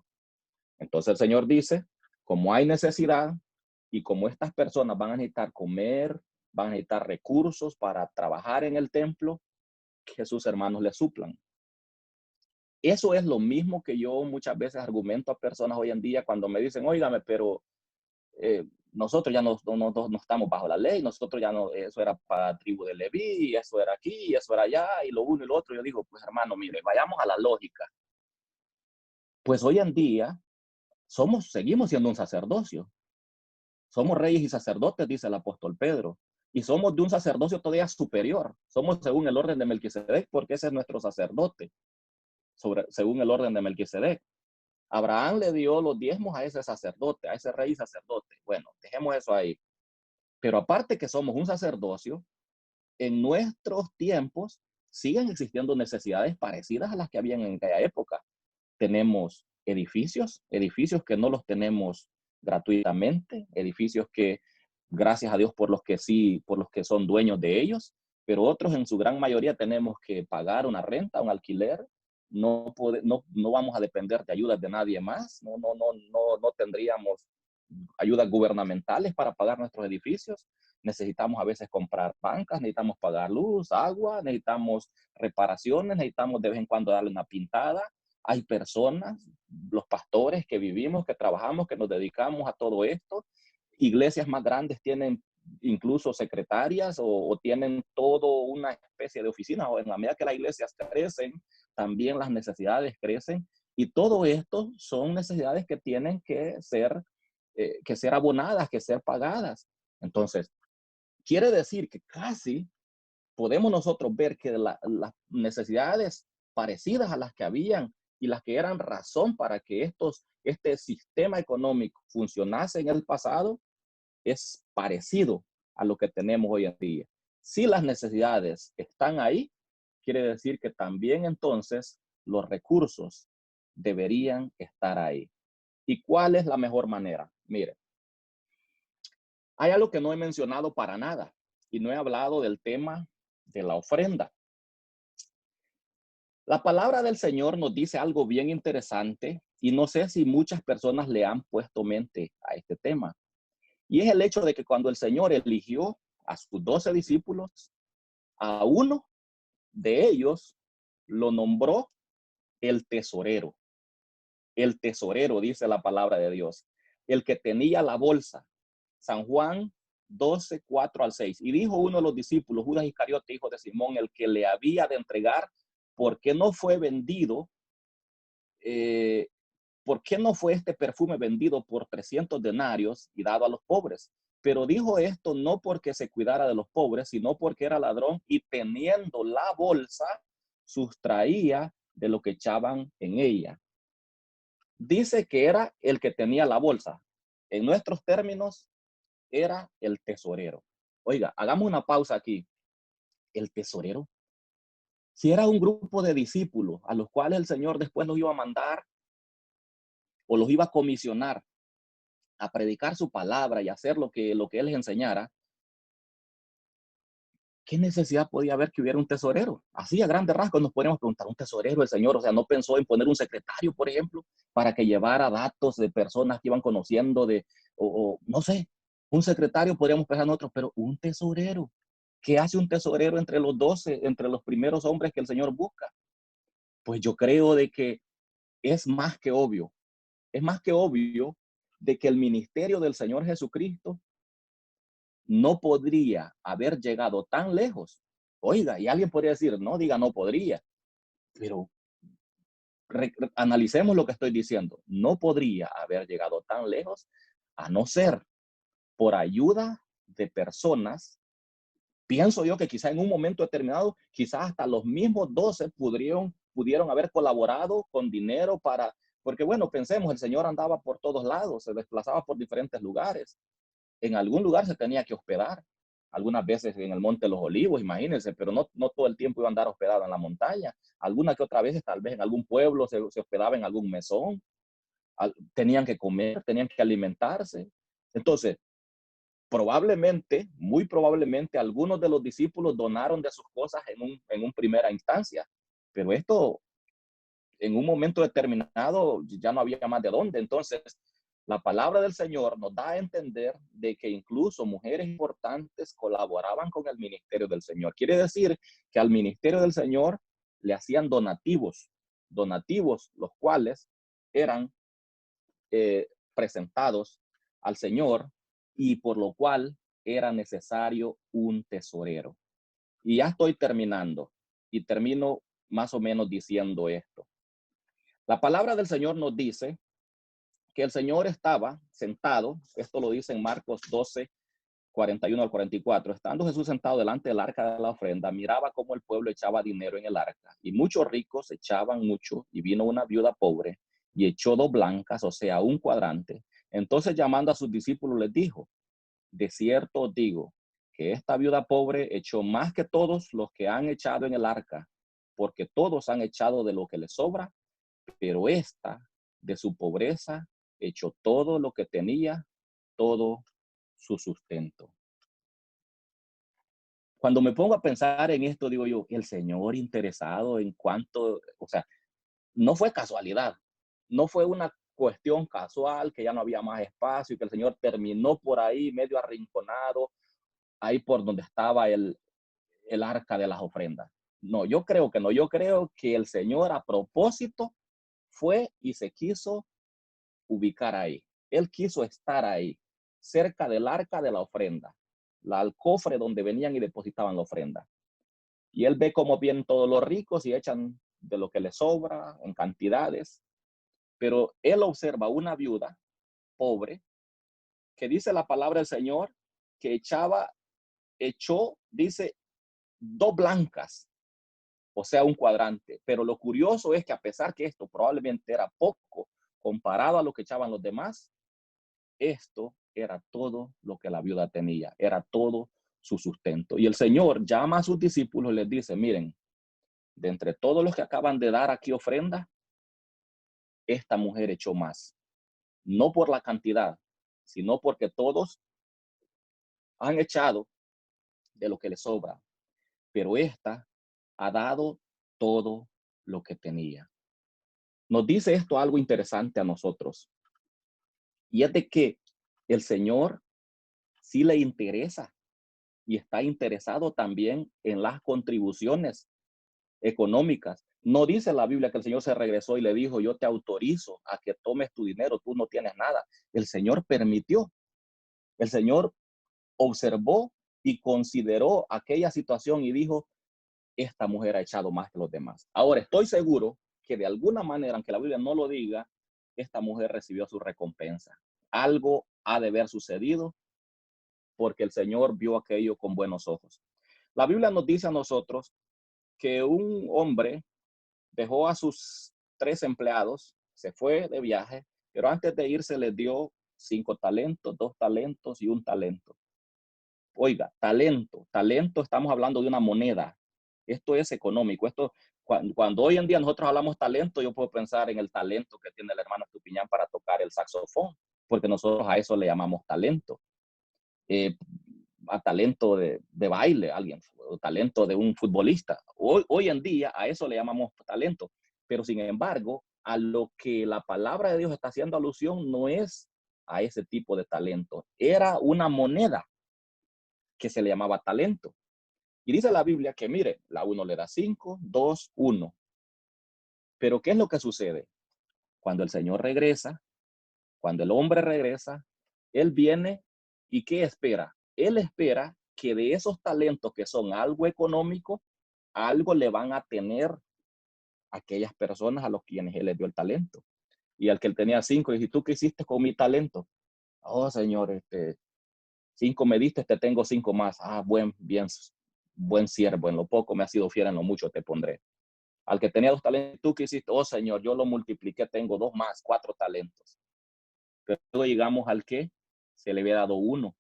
Entonces el Señor dice, como hay necesidad y como estas personas van a necesitar comer, van a necesitar recursos para trabajar en el templo, que sus hermanos les suplan. Eso es lo mismo que yo muchas veces argumento a personas hoy en día cuando me dicen, óigame, pero nosotros ya no estamos bajo la ley, nosotros ya no, eso era para la tribu de Leví, eso era aquí, eso era allá, y lo uno y lo otro. Yo digo, pues hermano, mire, vayamos a la lógica. Pues hoy en día seguimos siendo un sacerdocio. Somos reyes y sacerdotes, dice el apóstol Pedro. Y somos de un sacerdocio todavía superior. Somos según el orden de Melquisedec, porque ese es nuestro sacerdote, según el orden de Melquisedec. Abraham le dio los diezmos a ese sacerdote, a ese rey y sacerdote. Bueno, dejemos eso ahí. Pero aparte que somos un sacerdocio, en nuestros tiempos siguen existiendo necesidades parecidas a las que habían en aquella época. Tenemos edificios que no los tenemos gratuitamente, edificios que, gracias a Dios por los que sí, por los que son dueños de ellos, pero otros en su gran mayoría tenemos que pagar una renta, un alquiler, no vamos a depender de ayudas de nadie más, no tendríamos ayudas gubernamentales para pagar nuestros edificios. Necesitamos a veces comprar bancas, necesitamos pagar luz, agua, necesitamos reparaciones, necesitamos de vez en cuando darle una pintada. Hay personas, los pastores que vivimos, que trabajamos, que nos dedicamos a todo esto. Iglesias más grandes tienen incluso secretarias o tienen todo una especie de oficina, o en la medida que las iglesias crecen, también las necesidades crecen, y todo esto son necesidades que tienen que ser abonadas, que ser pagadas. Entonces, quiere decir que casi podemos nosotros ver que las necesidades parecidas a las que habían y las que eran razón para que este sistema económico funcionase en el pasado, es parecido a lo que tenemos hoy en día. Si las necesidades están ahí, quiere decir que también entonces los recursos deberían estar ahí. ¿Y cuál es la mejor manera? Mire, hay algo que no he mencionado para nada y no he hablado del tema de la ofrenda. La palabra del Señor nos dice algo bien interesante y no sé si muchas personas le han puesto mente a este tema. Y es el hecho de que cuando el Señor eligió a sus 12 discípulos, a uno de ellos lo nombró el tesorero. El tesorero, dice la palabra de Dios. El que tenía la bolsa. San Juan 12, 4 al 6. Y dijo uno de los discípulos, Judas Iscariote, hijo de Simón, el que le había de entregar, ¿por qué no fue vendido? ¿Por qué no fue este perfume vendido por 300 denarios y dado a los pobres? Pero dijo esto no porque se cuidara de los pobres, sino porque era ladrón y teniendo la bolsa, sustraía de lo que echaban en ella. Dice que era el que tenía la bolsa. En nuestros términos, era el tesorero. Oiga, hagamos una pausa aquí. El tesorero. Si era un grupo de discípulos a los cuales el Señor después los iba a mandar o los iba a comisionar a predicar su palabra y hacer lo que él les enseñara, ¿qué necesidad podía haber que hubiera un tesorero? Así a grandes rasgos nos podríamos preguntar, ¿un tesorero el Señor? O sea, ¿no pensó en poner un secretario, por ejemplo, para que llevara datos de personas que iban conociendo o no sé, un secretario podríamos pensar nosotros, pero un tesorero. ¿Qué hace un tesorero entre los 12, entre los primeros hombres que el Señor busca? Pues yo creo de que es más que obvio, es más que obvio de que el ministerio del Señor Jesucristo no podría haber llegado tan lejos. Oiga, y alguien podría decir, no, diga no podría, pero analicemos lo que estoy diciendo. No podría haber llegado tan lejos a no ser por ayuda de personas. Pienso yo que quizá en un momento determinado, quizás hasta los mismos 12 pudieron haber colaborado con dinero porque bueno, pensemos, el Señor andaba por todos lados, se desplazaba por diferentes lugares. En algún lugar se tenía que hospedar, algunas veces en el Monte de los Olivos, imagínense, pero no todo el tiempo iba a andar hospedado en la montaña. Algunas que otras veces, tal vez en algún pueblo se hospedaba en algún mesón, tenían que comer, tenían que alimentarse. Entonces, probablemente, muy probablemente, algunos de los discípulos donaron de sus cosas en un primera instancia, pero esto en un momento determinado ya no había más de dónde. Entonces, la palabra del Señor nos da a entender de que incluso mujeres importantes colaboraban con el ministerio del Señor. Quiere decir que al ministerio del Señor le hacían donativos los cuales eran presentados al Señor y por lo cual era necesario un tesorero. Y ya estoy terminando y termino más o menos diciendo esto. La palabra del Señor nos dice que el Señor estaba sentado, esto lo dice en Marcos 12, 41 al 44, estando Jesús sentado delante del arca de la ofrenda, miraba cómo el pueblo echaba dinero en el arca, y muchos ricos echaban mucho, y vino una viuda pobre, y echó 2 blancas, o sea, un cuadrante. Entonces llamando a sus discípulos les dijo, de cierto os digo, que esta viuda pobre echó más que todos los que han echado en el arca, porque todos han echado de lo que les sobra, pero esta, de su pobreza, echó todo lo que tenía, todo su sustento. Cuando me pongo a pensar en esto, digo yo, el Señor interesado en cuánto, o sea, no fue casualidad, no fue una cuestión casual que ya no había más espacio y que el Señor terminó por ahí medio arrinconado, ahí por donde estaba el arca de las ofrendas. No, yo creo que no, yo creo que el Señor a propósito fue y se quiso ubicar ahí. Él quiso estar ahí, cerca del arca de la ofrenda, al cofre donde venían y depositaban la ofrenda. Y él ve cómo vienen todos los ricos y echan de lo que les sobra en cantidades. Pero él observa una viuda pobre que dice la palabra del Señor que echó, dice, 2 blancas, o sea, un cuadrante. Pero lo curioso es que a pesar que esto probablemente era poco comparado a lo que echaban los demás, esto era todo lo que la viuda tenía, era todo su sustento. Y el Señor llama a sus discípulos y les dice, miren, de entre todos los que acaban de dar aquí ofrenda, esta mujer echó más. No por la cantidad, sino porque todos han echado de lo que les sobra. Pero esta ha dado todo lo que tenía. Nos dice esto algo interesante a nosotros. Y es de que el Señor sí le interesa y está interesado también en las contribuciones económicas. No dice la Biblia que el Señor se regresó y le dijo, yo te autorizo a que tomes tu dinero, tú no tienes nada. El Señor permitió, el Señor observó y consideró aquella situación y dijo, esta mujer ha echado más que los demás. Ahora, estoy seguro que de alguna manera, aunque la Biblia no lo diga, esta mujer recibió su recompensa. Algo ha de haber sucedido porque el Señor vio aquello con buenos ojos. La Biblia nos dice a nosotros que un hombre dejó a sus 3 empleados, se fue de viaje, pero antes de irse les dio 5 talentos, 2 talentos y 1 talento. Oiga, talento, estamos hablando de una moneda. Esto es económico. Cuando hoy en día nosotros hablamos talento, yo puedo pensar en el talento que tiene el hermano Estupiñán para tocar el saxofón. porque nosotros a eso le llamamos talento. A talento de baile, alguien, o talento de un futbolista. Hoy en día a eso le llamamos talento, pero sin embargo, a lo que la palabra de Dios está haciendo alusión no es a ese tipo de talento. Era una moneda que se le llamaba talento. Y dice la Biblia que, mire, la uno le da 5, 2, 1. Pero ¿qué es lo que sucede? Cuando el Señor regresa, cuando el hombre regresa, Él viene y ¿qué espera? Él espera que de esos talentos que son algo económico, algo le van a tener aquellas personas a los quienes Él les dio el talento. Y al que él tenía 5, dice, ¿tú qué hiciste con mi talento? Oh, Señor, 5 me diste, te tengo 5 más. Ah, buen siervo, en lo poco me has sido fiel, en lo mucho te pondré. Al que tenía 2 talentos, ¿tú qué hiciste? Oh, Señor, yo lo multipliqué, tengo 2 más, 4 talentos. Pero luego llegamos al que se le había dado 1.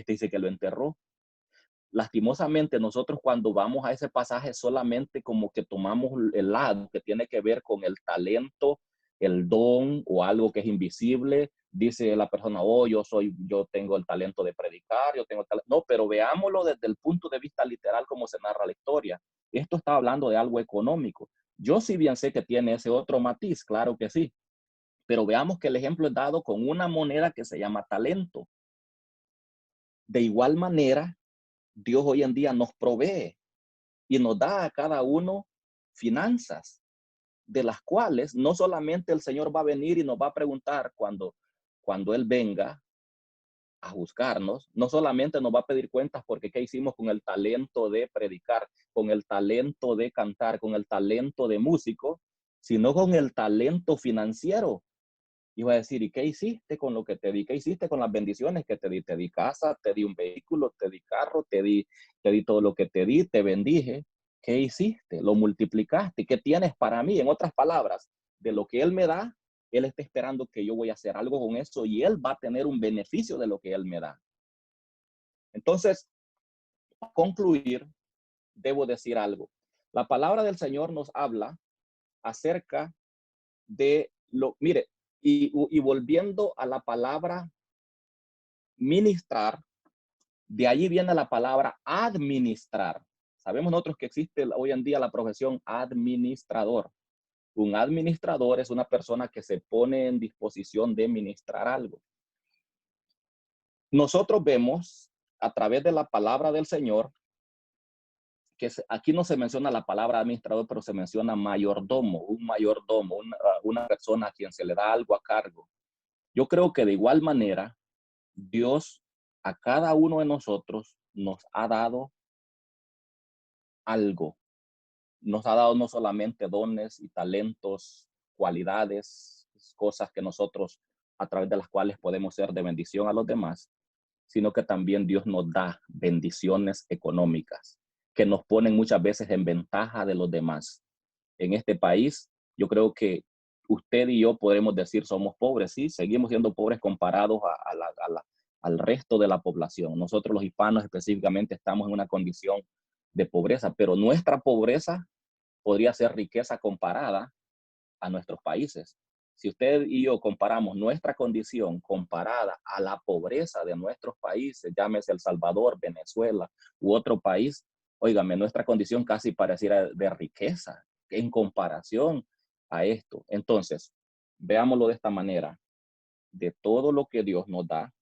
Dice que lo enterró. Lastimosamente, nosotros cuando vamos a ese pasaje solamente como que tomamos el lado que tiene que ver con el talento, el don o algo que es invisible. Dice la persona, oh, yo tengo el talento de predicar, yo tengo el talento. No, pero veámoslo desde el punto de vista literal como se narra la historia. Esto está hablando de algo económico. Yo sí bien sé que tiene ese otro matiz, claro que sí. Pero veamos que el ejemplo es dado con una moneda que se llama talento. De igual manera, Dios hoy en día nos provee y nos da a cada uno finanzas, de las cuales no solamente el Señor va a venir y nos va a preguntar cuando Él venga a juzgarnos, no solamente nos va a pedir cuentas porque qué hicimos con el talento de predicar, con el talento de cantar, con el talento de músico, sino con el talento financiero. Iba a decir, ¿y qué hiciste con lo que te di? ¿Qué hiciste con las bendiciones que te di? Te di casa, te di un vehículo, te di carro, te di todo lo que te di, te bendije. ¿Qué hiciste? Lo multiplicaste. ¿Qué tienes para mí? En otras palabras, de lo que Él me da, Él está esperando que yo voy a hacer algo con eso y Él va a tener un beneficio de lo que Él me da. Entonces, para concluir, debo decir algo. La palabra del Señor nos habla acerca mire, y volviendo a la palabra ministrar, de allí viene la palabra administrar. Sabemos nosotros que existe hoy en día la profesión administrador. Un administrador es una persona que se pone en disposición de ministrar algo. Nosotros vemos a través de la palabra del Señor que aquí no se menciona la palabra administrador, pero se menciona mayordomo, un mayordomo, una persona a quien se le da algo a cargo. Yo creo que de igual manera, Dios a cada uno de nosotros nos ha dado algo. Nos ha dado no solamente dones y talentos, cualidades, cosas que nosotros a través de las cuales podemos ser de bendición a los demás, sino que también Dios nos da bendiciones económicas que nos ponen muchas veces en ventaja de los demás. En este país, yo creo que usted y yo podemos decir somos pobres, sí, seguimos siendo pobres comparados al resto de la población. Nosotros los hispanos específicamente estamos en una condición de pobreza, pero nuestra pobreza podría ser riqueza comparada a nuestros países. Si usted y yo comparamos nuestra condición comparada a la pobreza de nuestros países, llámese El Salvador, Venezuela u otro país, óigame, nuestra condición casi pareciera de riqueza en comparación a esto. Entonces, veámoslo de esta manera. De todo lo que Dios nos da,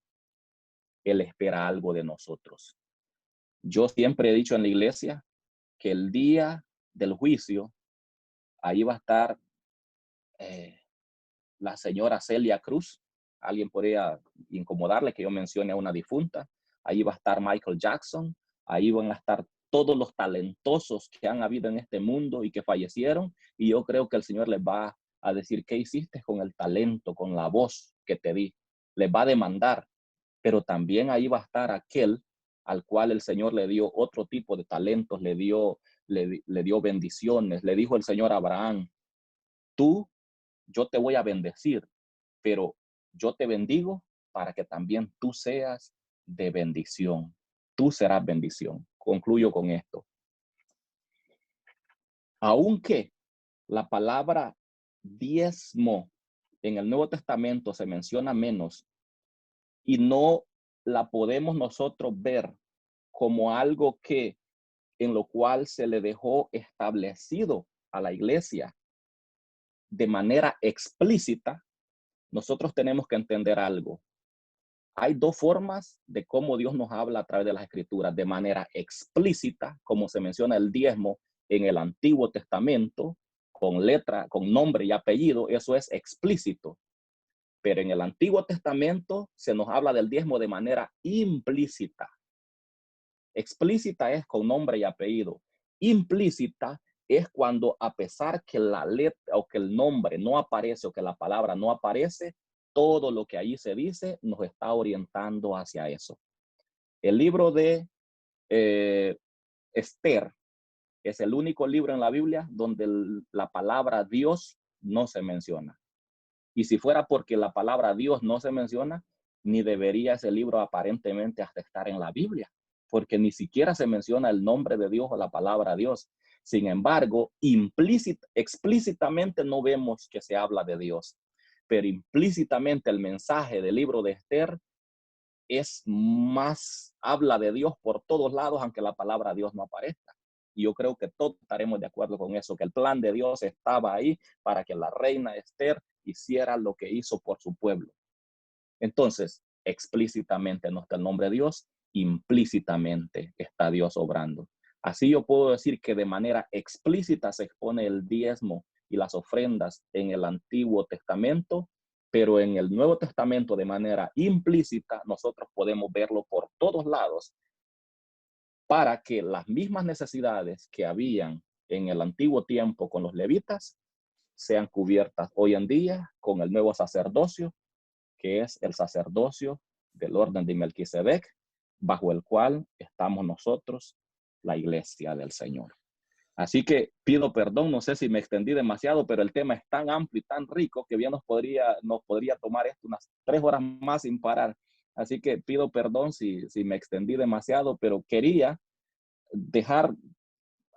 Él espera algo de nosotros. Yo siempre he dicho en la iglesia que el día del juicio, ahí va a estar la señora Celia Cruz. Alguien podría incomodarle que yo mencione a una difunta. Ahí va a estar Michael Jackson. Ahí van a estar todos los talentosos que han habido en este mundo y que fallecieron. Y yo creo que el Señor les va a decir, ¿qué hiciste con el talento, con la voz que te di? Les va a demandar. Pero también ahí va a estar aquel al cual el Señor le dio otro tipo de talentos, le dio bendiciones. Le dijo el Señor a Abraham, yo te voy a bendecir, pero yo te bendigo para que también tú seas de bendición. Tú serás bendición. Concluyo con esto. Aunque la palabra diezmo en el Nuevo Testamento se menciona menos y no la podemos nosotros ver como algo en lo cual se le dejó establecido a la iglesia de manera explícita, nosotros tenemos que entender algo. Hay dos formas de cómo Dios nos habla a través de las escrituras, de manera explícita, como se menciona el diezmo en el Antiguo Testamento, con letra, con nombre y apellido, eso es explícito. Pero en el Antiguo Testamento se nos habla del diezmo de manera implícita. Explícita es con nombre y apellido. Implícita es cuando, a pesar que la letra o que el nombre no aparece o que la palabra no aparece, todo lo que allí se dice nos está orientando hacia eso. El libro de Esther es el único libro en la Biblia donde la palabra Dios no se menciona. Y si fuera porque la palabra Dios no se menciona, ni debería ese libro aparentemente hasta estar en la Biblia, porque ni siquiera se menciona el nombre de Dios o la palabra Dios. Sin embargo, explícitamente no vemos que se habla de Dios, pero implícitamente el mensaje del libro de Esther es más, habla de Dios por todos lados, aunque la palabra Dios no aparezca. Y yo creo que todos estaremos de acuerdo con eso, que el plan de Dios estaba ahí para que la reina Esther hiciera lo que hizo por su pueblo. Entonces, explícitamente no está el nombre de Dios, implícitamente está Dios obrando. Así yo puedo decir que de manera explícita se expone el diezmo y las ofrendas en el Antiguo Testamento, pero en el Nuevo Testamento de manera implícita nosotros podemos verlo por todos lados para que las mismas necesidades que habían en el antiguo tiempo con los levitas sean cubiertas hoy en día con el nuevo sacerdocio, que es el sacerdocio del orden de Melquisedec, bajo el cual estamos nosotros, la iglesia del Señor. Así que pido perdón, no sé si me extendí demasiado, pero el tema es tan amplio y tan rico que bien nos podría tomar esto unas 3 horas más sin parar. Así que pido perdón si me extendí demasiado, pero quería dejar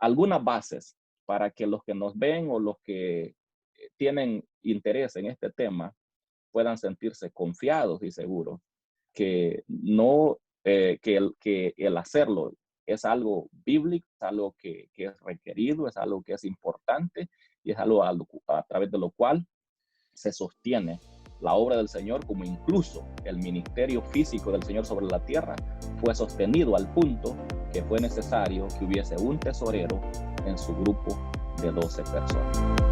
algunas bases para que los que nos ven o los que tienen interés en este tema puedan sentirse confiados y seguros que no, que el hacerlo es algo bíblico, es algo que es requerido, es algo que es importante y es algo a través de lo cual se sostiene la obra del Señor, como incluso el ministerio físico del Señor sobre la tierra fue sostenido al punto que fue necesario que hubiese un tesorero en su grupo de 12 personas.